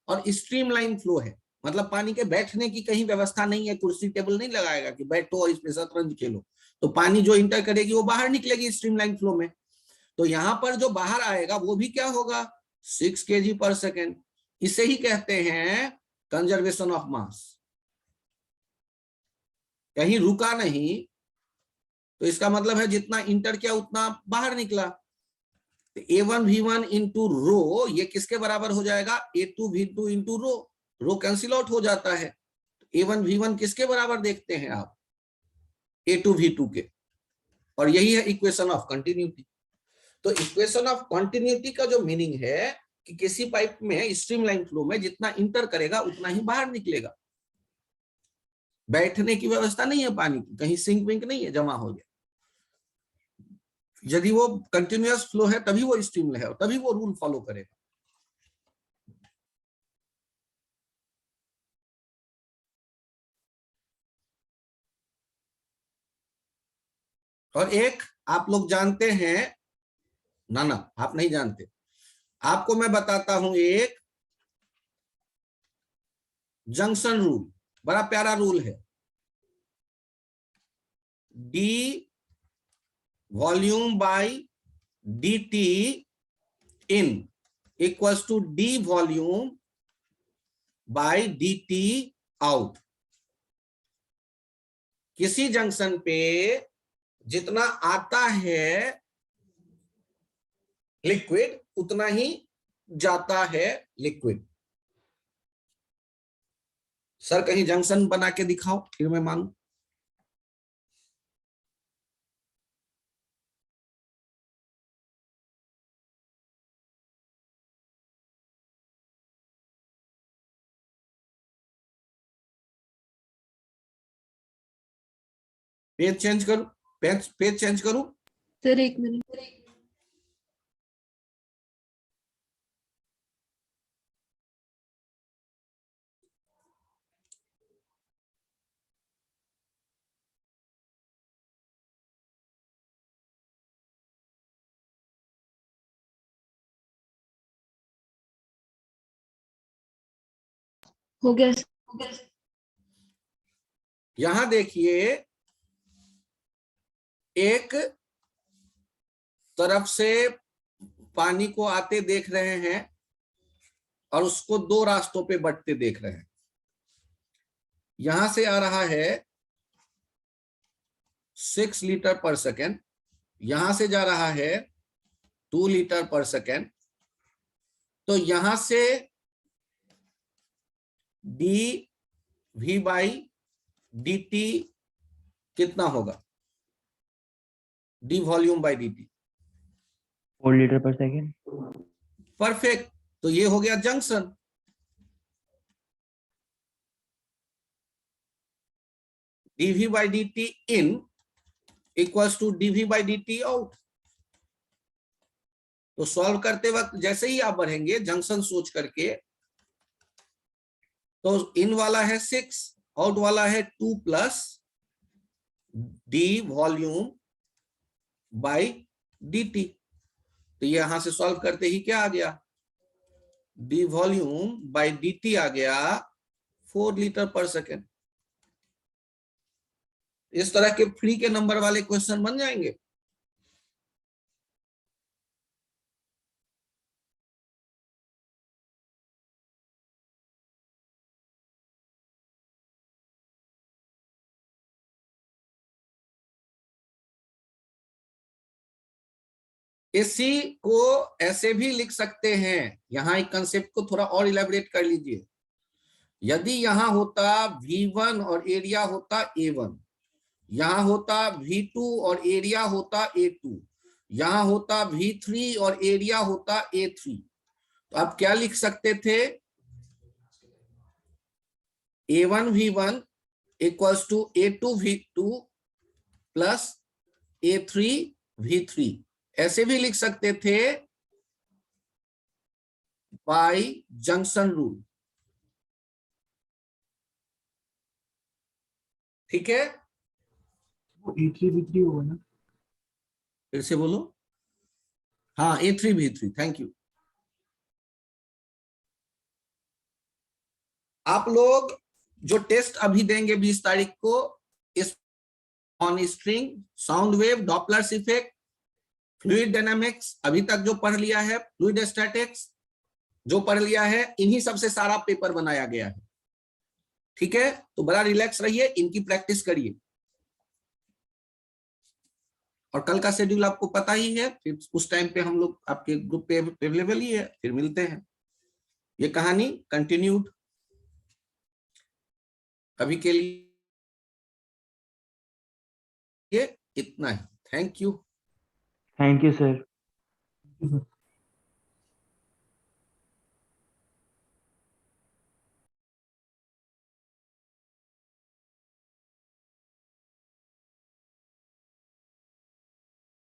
और स्ट्रीमलाइन फ्लो है, मतलब पानी के बैठने की कहीं व्यवस्था नहीं है, कुर्सी टेबल नहीं लगाएगा कि बैठो और इसमें शतरंज खेलो, तो पानी जो इंटर करेगी वो बाहर निकलेगी स्ट्रीमलाइन फ्लो में। तो यहां पर जो बाहर आएगा वो भी क्या होगा 6 kg पर सेकेंड। इसे ही कहते हैं कंजर्वेशन ऑफ मास। कहीं रुका नहीं तो इसका मतलब है जितना इंटर किया उतना बाहर निकला। तो A1V1 इंटू रो ये किसके बराबर हो जाएगा A2V2 इंटू रो, रो कैंसिल आउट हो जाता है। A1V1 किसके बराबर देखते हैं आप A2V2 के, और यही है इक्वेशन ऑफ कंटिन्यूटी। तो इक्वेशन ऑफ कंटिन्यूटी का जो मीनिंग है कि किसी पाइप में स्ट्रीमलाइन फ्लो में जितना इंटर करेगा उतना ही बाहर निकलेगा, बैठने की व्यवस्था नहीं है पानी की, कहीं सिंक विंक नहीं है जमा हो गया। यदि वो कंटिन्यूअस फ्लो है तभी वो स्ट्रीम है, तभी वो रूल फॉलो करेगा। और एक आप लोग जानते हैं ना, आप नहीं जानते, आपको मैं बताता हूं एक जंक्शन रूल, बड़ा प्यारा रूल है। D volume by dt in equals to d volume by dt out. किसी जंक्शन पे जितना आता है लिक्विड उतना ही जाता है लिक्विड। सर कहीं जंक्शन बना के दिखाओ फिर मैं मानू। पेज चेंज करूं, पेज चेंज करूं। Sir 1 minute. हो गया सर। यहां देखिए एक तरफ से पानी को आते देख रहे हैं और उसको दो रास्तों पे बढ़ते देख रहे हैं। यहां से आ रहा है 6 लीटर पर सेकेंड, यहां से जा रहा है 2 लीटर पर सेकेंड। तो यहां से d v by D t कितना होगा, d volume by D t 4 litre पर सेकेंड। परफेक्ट। तो ये हो गया junction. dv by D t in equals to dv by D t out. तो सॉल्व करते वक्त जैसे ही आप बढ़ेंगे जंक्शन सोच करके, तो इन वाला है 6, आउट वाला है 2 plus D volume by D T. तो यहां से सॉल्व करते ही क्या आ गया, D volume by D T आ गया 4 लीटर पर सेकेंड। इस तरह के फ्री के नंबर वाले क्वेश्चन बन जाएंगे। इसी को ऐसे भी लिख सकते हैं, यहां एक कंसेप्ट को थोड़ा और इलेबोरेट कर लीजिए। यदि यहां होता V1 और एरिया होता A1, यहां होता V2 और एरिया होता A2, यहां होता V3 और एरिया होता A3, तो आप क्या लिख सकते थे? A1 V1 equals to A2 V2 plus A3 V3, ऐसे भी लिख सकते थे बाय जंक्शन रूल। ठीक है, वो A3B3 होगा ना? फिर से बोलो। हाँ, A3 V3, थैंक यू। आप लोग जो टेस्ट अभी देंगे 20 तारीख को, इस on string, sound wave, Doppler's effect, fluid dynamics, अभी तक जो पढ़ लिया है, फ्लूइड स्टैटिक्स जो पढ़ लिया है, इन्हीं सबसे सारा पेपर बनाया गया है। ठीक है, तो बड़ा रिलैक्स रहिए, इनकी प्रैक्टिस करिए। और कल का शेड्यूल आपको पता ही है, फिर उस टाइम पे हम लोग आपके ग्रुप पे अवेलेबल ही है, फिर मिलते हैं। ये कहानी कंटिन्यूड। अभी के लिए इतना ही। Thank you. Thank you sir.